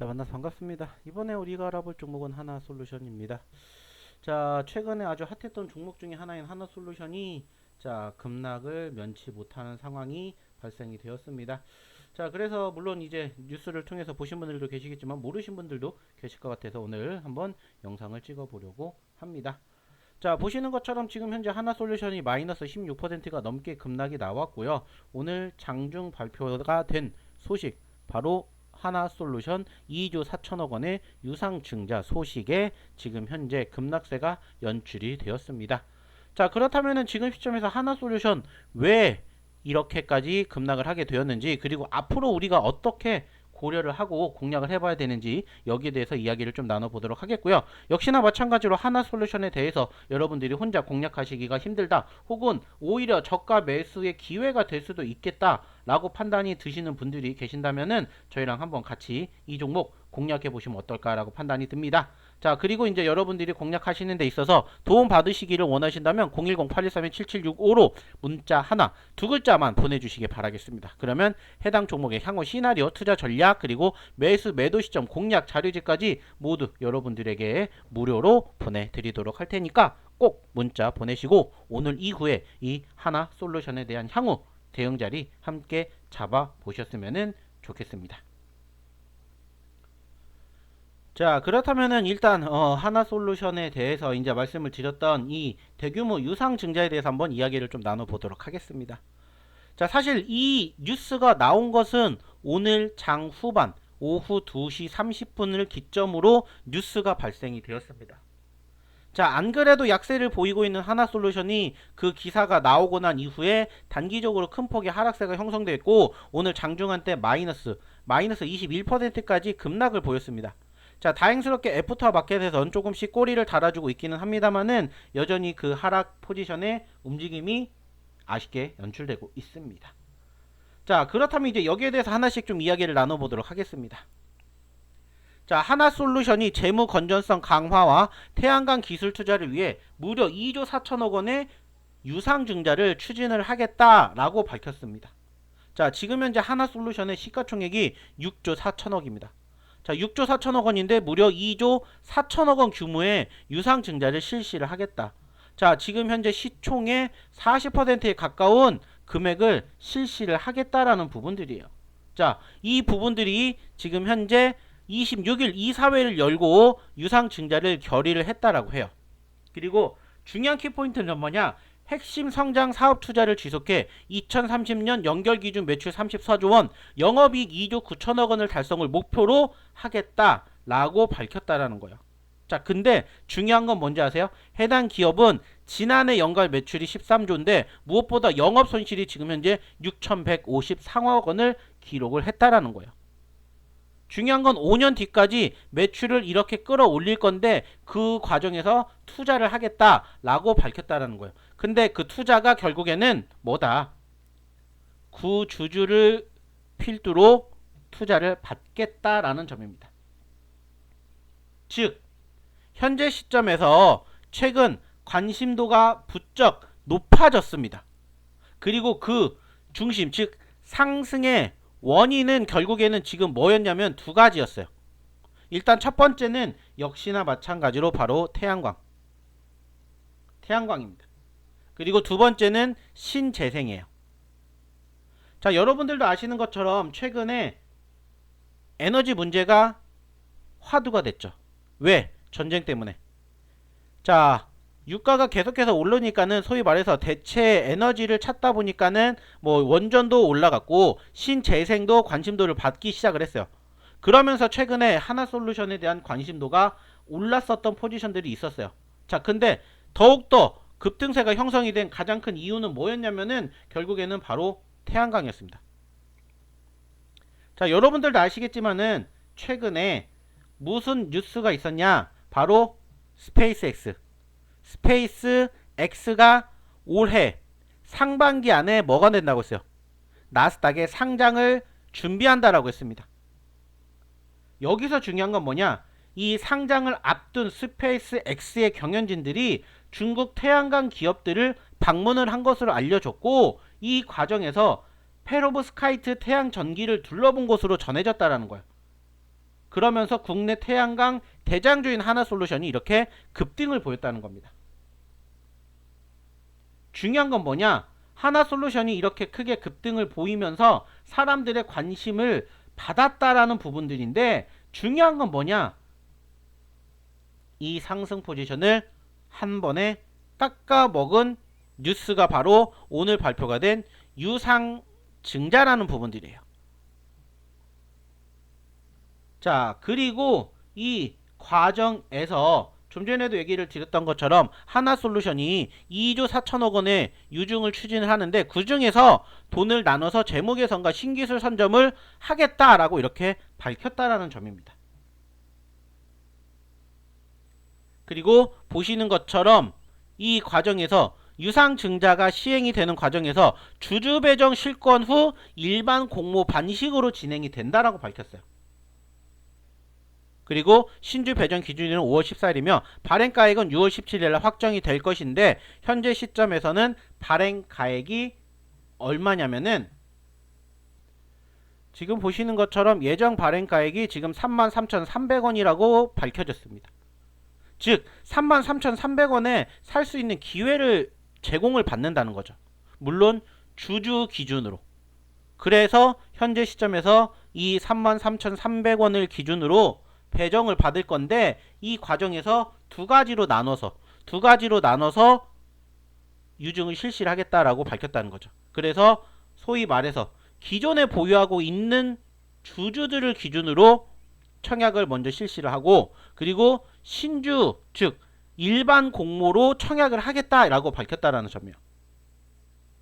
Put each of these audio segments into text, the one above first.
자, 만나서 반갑습니다. 이번에 우리가 알아볼 종목은 하나솔루션입니다. 자, 최근에 아주 핫했던 종목 중에 하나인 하나솔루션이 자, 급락을 면치 못하는 상황이 발생이 되었습니다. 자, 그래서 물론 이제 뉴스를 통해서 보신 분들도 계시겠지만 모르신 분들도 계실 것 같아서 오늘 한번 영상을 찍어 보려고 합니다. 자, 보시는 것처럼 지금 현재 하나솔루션이 마이너스 16%가 넘게 급락이 나왔고요. 오늘 장중 발표가 된 소식, 바로 하나솔루션 2조 4천억 원의 유상증자 소식에 지금 현재 급락세가 연출이 되었습니다. 자, 그렇다면은 지금 시점에서 하나솔루션 왜 이렇게까지 급락을 하게 되었는지, 그리고 앞으로 우리가 어떻게 고려를 하고 공략을 해봐야 되는지 여기에 대해서 이야기를 좀 나눠보도록 하겠고요. 역시나 마찬가지로 하나솔루션에 대해서 여러분들이 혼자 공략하시기가 힘들다, 혹은 오히려 저가 매수의 기회가 될 수도 있겠다 라고 판단이 드시는 분들이 계신다면은 저희랑 한번 같이 이 종목 공략해 보시면 어떨까라고 판단이 듭니다. 자, 그리고 이제 여러분들이 공략하시는 데 있어서 도움 받으시기를 원하신다면 010-8131-7765로 문자 하나, 두 글자만 보내주시기 바라겠습니다. 그러면 해당 종목의 향후 시나리오, 투자 전략, 그리고 매수 매도 시점, 공략 자료지까지 모두 여러분들에게 무료로 보내드리도록 할 테니까 꼭 문자 보내시고 오늘 이후에 이 하나솔루션에 대한 향후 대응 자리 함께 잡아 보셨으면 좋겠습니다. 자, 그렇다면은 일단 하나솔루션에 대해서 이제 말씀을 드렸던 이 대규모 유상증자에 대해서 한번 이야기를 좀 나눠보도록 하겠습니다. 자, 사실 이 뉴스가 나온 것은 오늘 장 후반 오후 2시 30분을 기점으로 뉴스가 발생이 되었습니다. 자, 안 그래도 약세를 보이고 있는 하나솔루션이 그 기사가 나오고 난 이후에 단기적으로 큰 폭의 하락세가 형성됐고 오늘 장중한 때 마이너스 21%까지 급락을 보였습니다. 자, 다행스럽게 애프터마켓에선 조금씩 꼬리를 달아주고 있기는 합니다만은 여전히 그 하락 포지션의 움직임이 아쉽게 연출되고 있습니다. 자, 그렇다면 이제 여기에 대해서 하나씩 좀 이야기를 나눠보도록 하겠습니다. 자, 하나솔루션이 재무 건전성 강화와 태양광 기술 투자를 위해 무려 2조 4천억 원의 유상증자를 추진을 하겠다라고 밝혔습니다. 자, 지금 현재 하나솔루션의 시가총액이 6조 4천억입니다. 자, 6조 4천억 원인데 무려 2조 4천억 원 규모의 유상증자를 실시를 하겠다. 자, 지금 현재 시총의 40%에 가까운 금액을 실시를 하겠다라는 부분들이에요. 자, 이 부분들이 지금 현재 26일 이사회를 열고 유상증자를 결의를 했다라고 해요. 그리고 중요한 키포인트는 뭐냐? 핵심 성장 사업 투자를 지속해 2030년 연결 기준 매출 34조 원, 영업이익 2조 9천억 원을 달성을 목표로 하겠다라고 밝혔다라는 거예요. 자, 근데 중요한 건 뭔지 아세요? 해당 기업은 지난해 연간 매출이 13조인데 무엇보다 영업 손실이 지금 현재 6,153억 원을 기록을 했다라는 거예요. 중요한 건 5년 뒤까지 매출을 이렇게 끌어올릴 건데 그 과정에서 투자를 하겠다라고 밝혔다라는 거예요. 근데 그 투자가 결국에는 뭐다? 구주주를 필두로 투자를 받겠다라는 점입니다. 즉, 현재 시점에서 최근 관심도가 부쩍 높아졌습니다. 그리고 그 중심, 즉 상승의 원인은 결국에는 지금 뭐였냐면 두 가지였어요. 일단 첫 번째는 역시나 마찬가지로 바로 태양광입니다. 그리고 두 번째는 신재생이에요. 자, 여러분들도 아시는 것처럼 최근에 에너지 문제가 화두가 됐죠. 왜? 전쟁 때문에. 자, 유가가 계속해서 오르니까는 소위 말해서 대체 에너지를 찾다 보니까는 뭐 원전도 올라갔고 신재생도 관심도를 받기 시작을 했어요. 그러면서 최근에 하나솔루션에 대한 관심도가 올랐었던 포지션들이 있었어요. 자, 근데 더욱더 급등세가 형성이 된 가장 큰 이유는 뭐였냐면은 결국에는 바로 태양광이었습니다. 자, 여러분들도 아시겠지만은 최근에 무슨 뉴스가 있었냐? 바로 스페이스X가 올해 상반기 안에 뭐가 된다고 했어요? 나스닥에 상장을 준비한다라고 했습니다. 여기서 중요한 건 뭐냐? 이 상장을 앞둔 스페이스X의 경영진들이 중국 태양광 기업들을 방문을 한 것으로 알려졌고 이 과정에서 페로브스카이트 태양 전기를 둘러본 것으로 전해졌다라는 거예요. 그러면서 국내 태양광 대장주인 하나솔루션이 이렇게 급등을 보였다는 겁니다. 중요한 건 뭐냐? 하나솔루션이 이렇게 크게 급등을 보이면서 사람들의 관심을 받았다라는 부분들인데, 중요한 건 뭐냐? 이 상승 포지션을 한 번에 깎아먹은 뉴스가 바로 오늘 발표가 된 유상증자라는 부분들이에요. 자, 그리고 이 과정에서 좀 전에도 얘기를 드렸던 것처럼 하나솔루션이 2조 4천억 원의 유증을 추진을 하는데, 그 중에서 돈을 나눠서 재무 개선과 신기술 선점을 하겠다라고 이렇게 밝혔다라는 점입니다. 그리고 보시는 것처럼 이 과정에서 유상증자가 시행이 되는 과정에서 주주 배정 실권 후 일반 공모 반식으로 진행이 된다라고 밝혔어요. 그리고 신주 배정 기준일은 5월 14일이며 발행가액은 6월 17일 확정이 될 것인데, 현재 시점에서는 발행가액이 얼마냐면은 지금 보시는 것처럼 예정 발행가액이 지금 33,300원이라고 밝혀졌습니다. 즉 33,300원에 살 수 있는 기회를 제공을 받는다는 거죠. 물론 주주 기준으로. 그래서 현재 시점에서 이 33,300원을 기준으로 배정을 받을 건데, 이 과정에서 두 가지로 나눠서 유증을 실시를 하겠다라고 밝혔다는 거죠. 그래서 소위 말해서 기존에 보유하고 있는 주주들을 기준으로 청약을 먼저 실시를 하고, 그리고 신주 즉 일반 공모로 청약을 하겠다라고 밝혔다라는 점이에요.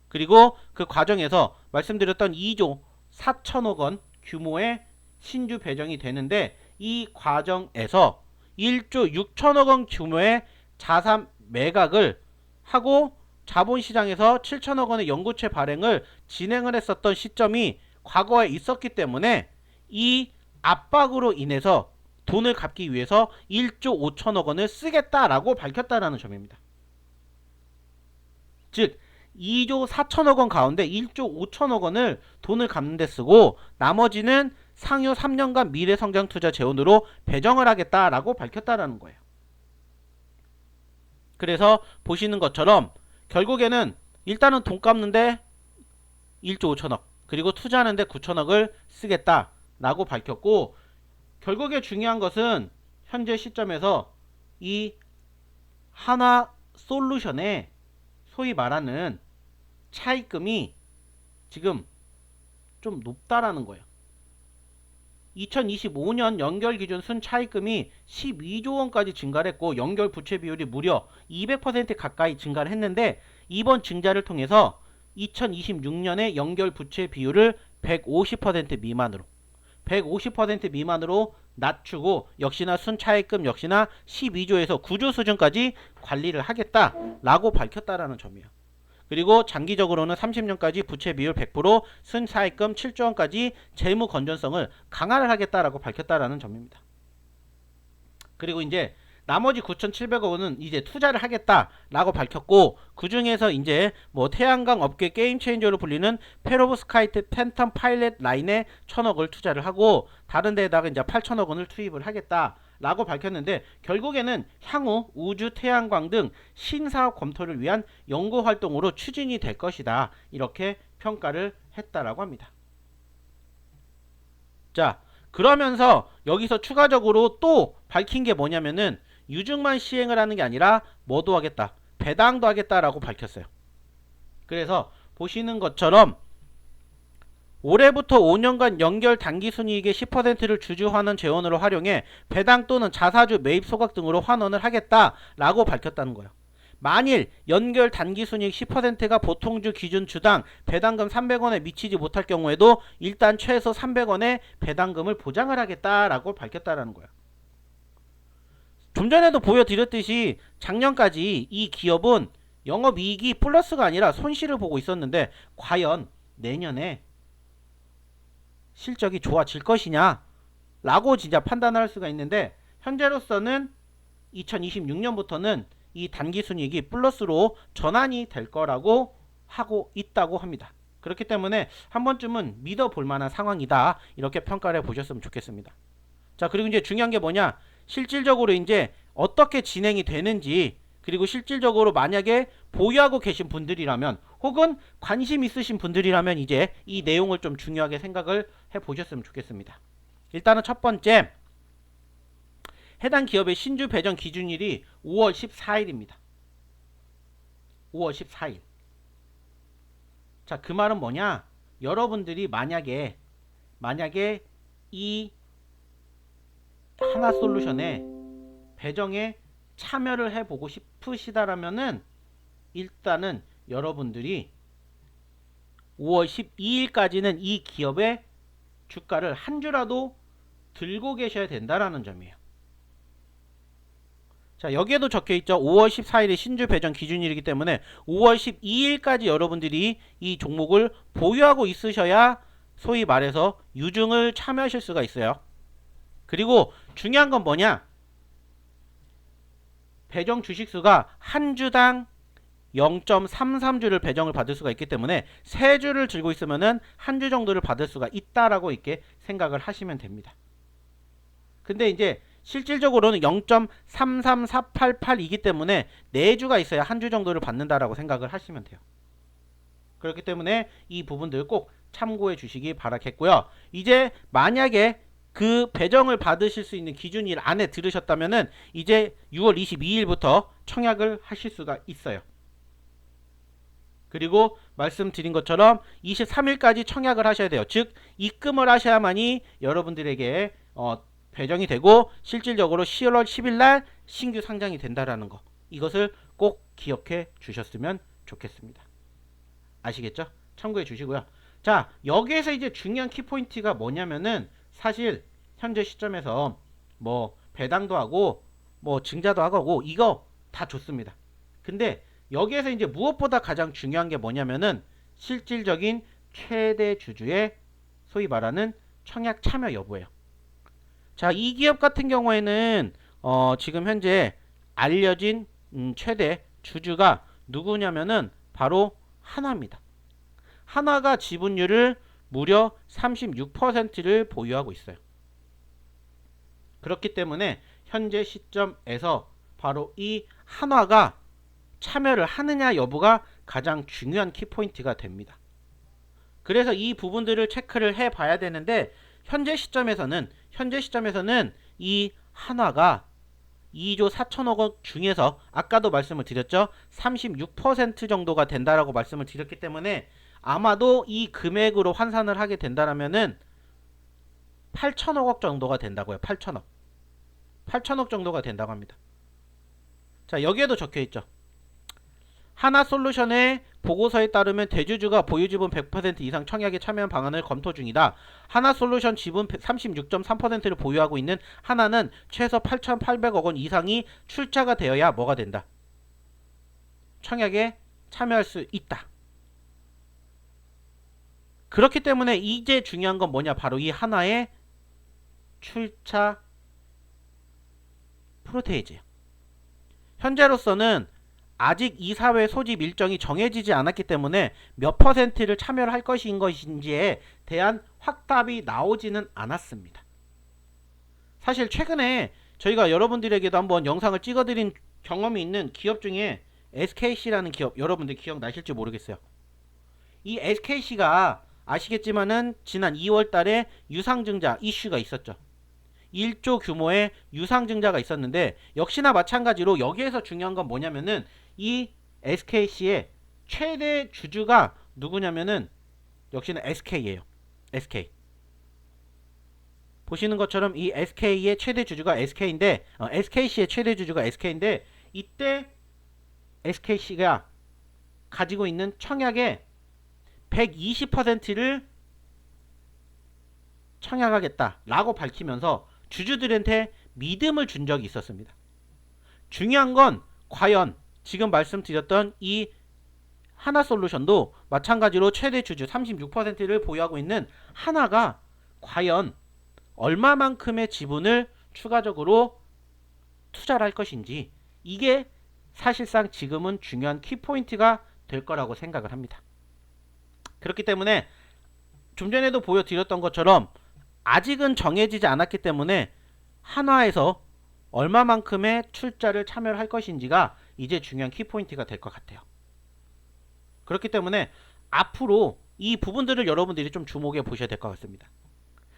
그리고 그 과정에서 말씀드렸던 2조 4천억 원 규모의 신주 배정이 되는데, 이 과정에서 1조 6천억 원 규모의 자산 매각을 하고 자본시장에서 7천억 원의 연구체 발행을 진행을 했었던 시점이 과거에 있었기 때문에, 이 압박으로 인해서 돈을 갚기 위해서 1조 5천억 원을 쓰겠다라고 밝혔다라는 점입니다. 즉 2조 4천억 원 가운데 1조 5천억 원을 돈을 갚는 데 쓰고, 나머지는 상요 3년간 미래성장투자 재원으로 배정을 하겠다라고 밝혔다라는 거예요. 그래서 보시는 것처럼 결국에는 일단은 돈 갚는데 1조 5천억, 그리고 투자하는데 9천억을 쓰겠다라고 밝혔고, 결국에 중요한 것은 현재 시점에서 이 하나솔루션의 소위 말하는 차입금이 지금 좀 높다라는 거예요. 2025년 연결 기준 순차입금이 12조 원까지 증가를 했고, 연결 부채 비율이 무려 200% 가까이 증가를 했는데, 이번 증자를 통해서 2026년에 연결 부채 비율을 150% 미만으로 낮추고, 역시나 순차입금 역시나 12조에서 9조 수준까지 관리를 하겠다라고 밝혔다라는 점이에요. 그리고 장기적으로는 30년까지 부채 비율 100%, 순차입금 7조 원까지 재무 건전성을 강화를 하겠다라고 밝혔다라는 점입니다. 그리고 이제 나머지 9,700억 원은 이제 투자를 하겠다라고 밝혔고, 그 중에서 이제 뭐 태양광 업계 게임 체인저로 불리는 페로브스카이트 팬텀 파일럿 라인에 1,000억을 투자를 하고, 다른 데에다가 이제 8,000억 원을 투입을 하겠다라고 밝혔는데, 결국에는 향후 우주 태양광 등 신사업 검토를 위한 연구 활동으로 추진이 될 것이다, 이렇게 평가를 했다라고 합니다. 자, 그러면서 여기서 추가적으로 또 밝힌 게 뭐냐면은, 유증만 시행을 하는 게 아니라 뭐도 하겠다, 배당도 하겠다라고 밝혔어요. 그래서 보시는 것처럼 올해부터 5년간 연결 당기순이익의 10%를 주주 환원 재원으로 활용해 배당 또는 자사주 매입 소각 등으로 환원을 하겠다라고 밝혔다는 거예요. 만일 연결 단기순이익 10%가 보통주 기준 주당 배당금 300원에 미치지 못할 경우에도 일단 최소 300원의 배당금을 보장을 하겠다라고 밝혔다라는 거예요. 좀 전에도 보여드렸듯이 작년까지 이 기업은 영업이익이 플러스가 아니라 손실을 보고 있었는데, 과연 내년에 실적이 좋아질 것이냐 라고 진짜 판단할 수가 있는데, 현재로서는 2026년부터는 이 단기순이익이 플러스로 전환이 될 거라고 하고 있다고 합니다. 그렇기 때문에 한 번쯤은 믿어볼 만한 상황이다, 이렇게 평가를 해보셨으면 좋겠습니다. 자, 그리고 이제 중요한 게 뭐냐? 실질적으로 이제 어떻게 진행이 되는지, 그리고 실질적으로 만약에 보유하고 계신 분들이라면 혹은 관심 있으신 분들이라면 이제 이 내용을 좀 중요하게 생각을 해 보셨으면 좋겠습니다. 일단은 첫 번째, 해당 기업의 신주 배정 기준일이 5월 14일입니다. 5월 14일. 자, 그 말은 뭐냐? 여러분들이 만약에 이 하나솔루션의 배정에 참여를 해보고 싶으시다라면은 일단은 여러분들이 5월 12일까지는 이 기업의 주가를 한 주라도 들고 계셔야 된다라는 점이에요. 자, 여기에도 적혀있죠. 5월 14일이 신주 배정 기준일이기 때문에 5월 12일까지 여러분들이 이 종목을 보유하고 있으셔야 소위 말해서 유증을 참여하실 수가 있어요. 그리고 중요한 건 뭐냐? 배정 주식수가 한 주당 0.33주를 배정을 받을 수가 있기 때문에 3주를 들고 있으면은 한 주 정도를 받을 수가 있다라고 이렇게 생각을 하시면 됩니다. 근데 이제 실질적으로는 0.33488이기 때문에 4주가 있어야 한 주 정도를 받는다라고 생각을 하시면 돼요. 그렇기 때문에 이 부분들 꼭 참고해 주시기 바라겠고요. 이제 만약에 그 배정을 받으실 수 있는 기준일 안에 들으셨다면은 이제 6월 22일부터 청약을 하실 수가 있어요. 그리고 말씀드린 것처럼 23일까지 청약을 하셔야 돼요. 즉 입금을 하셔야만이 여러분들에게 배정이 되고 실질적으로 10월 10일 날 신규 상장이 된다라는 거. 이것을 꼭 기억해 주셨으면 좋겠습니다. 아시겠죠? 참고해 주시고요. 자, 여기에서 이제 중요한 키포인트가 뭐냐면은 사실 현재 시점에서 뭐 배당도 하고 뭐 증자도 하고 이거 다 좋습니다. 근데 여기에서 이제 무엇보다 가장 중요한 게 뭐냐면은 실질적인 최대 주주의 소위 말하는 청약 참여 여부예요. 자, 이 기업 같은 경우에는 지금 현재 알려진 최대 주주가 누구냐면은 바로 한화입니다. 한화가 지분율을 무려 36%를 보유하고 있어요. 그렇기 때문에 현재 시점에서 바로 이 한화가 참여를 하느냐 여부가 가장 중요한 키포인트가 됩니다. 그래서 이 부분들을 체크를 해 봐야 되는데 현재 시점에서는 이 한화가 2조 4천억 원 중에서 아까도 말씀을 드렸죠. 36% 정도가 된다라고 말씀을 드렸기 때문에 아마도 이 금액으로 환산을 하게 된다라면은 8천억 원 정도가 된다고요. 8천억 정도가 된다고 합니다. 자, 여기에도 적혀 있죠. 하나솔루션의 보고서에 따르면 대주주가 보유지분 100% 이상 청약에 참여한 방안을 검토 중이다. 하나솔루션 지분 36.3%를 보유하고 있는 하나는 최소 8,800억 원 이상이 출자가 되어야 뭐가 된다? 청약에 참여할 수 있다. 그렇기 때문에 이제 중요한 건 뭐냐? 바로 이 하나의 출자 프로테이지예요. 현재로서는 아직 이사회 소집 일정이 정해지지 않았기 때문에 몇 퍼센트를 참여를 할 것인지에 대한 확답이 나오지는 않았습니다. 사실 최근에 저희가 여러분들에게도 한번 영상을 찍어드린 경험이 있는 기업 중에 SKC라는 기업, 여러분들 기억나실지 모르겠어요. 이 SKC가 아시겠지만은 지난 2월 달에 유상증자 이슈가 있었죠. 1조 규모의 유상증자가 있었는데 역시나 마찬가지로 여기에서 중요한 건 뭐냐면은 이 SKC의 최대 주주가 누구냐면은 역시나 SK예요. SK. 보시는 것처럼 이 SK의 최대 주주가 SK인데 SKC의 최대 주주가 SK인데 이때 SKC가 가지고 있는 청약의 120%를 청약하겠다라고 밝히면서 주주들한테 믿음을 준 적이 있었습니다. 중요한 건 과연 지금 말씀드렸던 이 하나솔루션도 마찬가지로 최대 주주 36%를 보유하고 있는 하나가 과연 얼마만큼의 지분을 추가적으로 투자를 할 것인지 이게 사실상 지금은 중요한 키포인트가 될 거라고 생각을 합니다. 그렇기 때문에 좀 전에도 보여드렸던 것처럼 아직은 정해지지 않았기 때문에 한화에서 얼마만큼의 출자를 참여를 할 것인지가 이제 중요한 키포인트가 될 것 같아요. 그렇기 때문에 앞으로 이 부분들을 여러분들이 좀 주목해 보셔야 될 것 같습니다.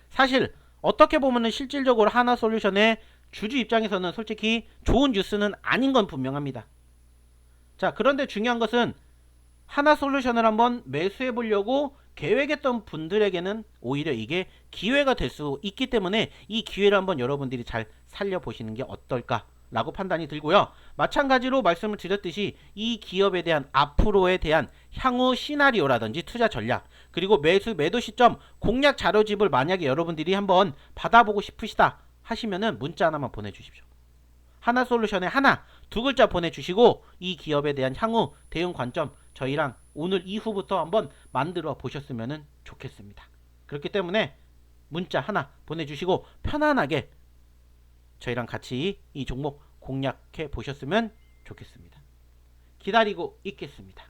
사실 어떻게 보면은 실질적으로 하나솔루션의 주주 입장에서는 솔직히 좋은 뉴스는 아닌 건 분명합니다. 자, 그런데 중요한 것은 하나솔루션을 한번 매수해 보려고 계획했던 분들에게는 오히려 이게 기회가 될 수 있기 때문에 이 기회를 한번 여러분들이 잘 살려보시는 게 어떨까 라고 판단이 들고요. 마찬가지로 말씀을 드렸듯이 이 기업에 대한 앞으로에 대한 향후 시나리오라든지 투자 전략, 그리고 매도 시점 공략 자료집을 만약에 여러분들이 한번 받아보고 싶으시다 하시면은 문자 하나만 보내주십시오. 하나솔루션에 하나, 두 글자 보내주시고 이 기업에 대한 향후 대응 관점 저희랑 오늘 이후부터 한번 만들어 보셨으면 좋겠습니다. 그렇기 때문에 문자 하나 보내주시고 편안하게 저희랑 같이 이 종목 공략해 보셨으면 좋겠습니다. 기다리고 있겠습니다.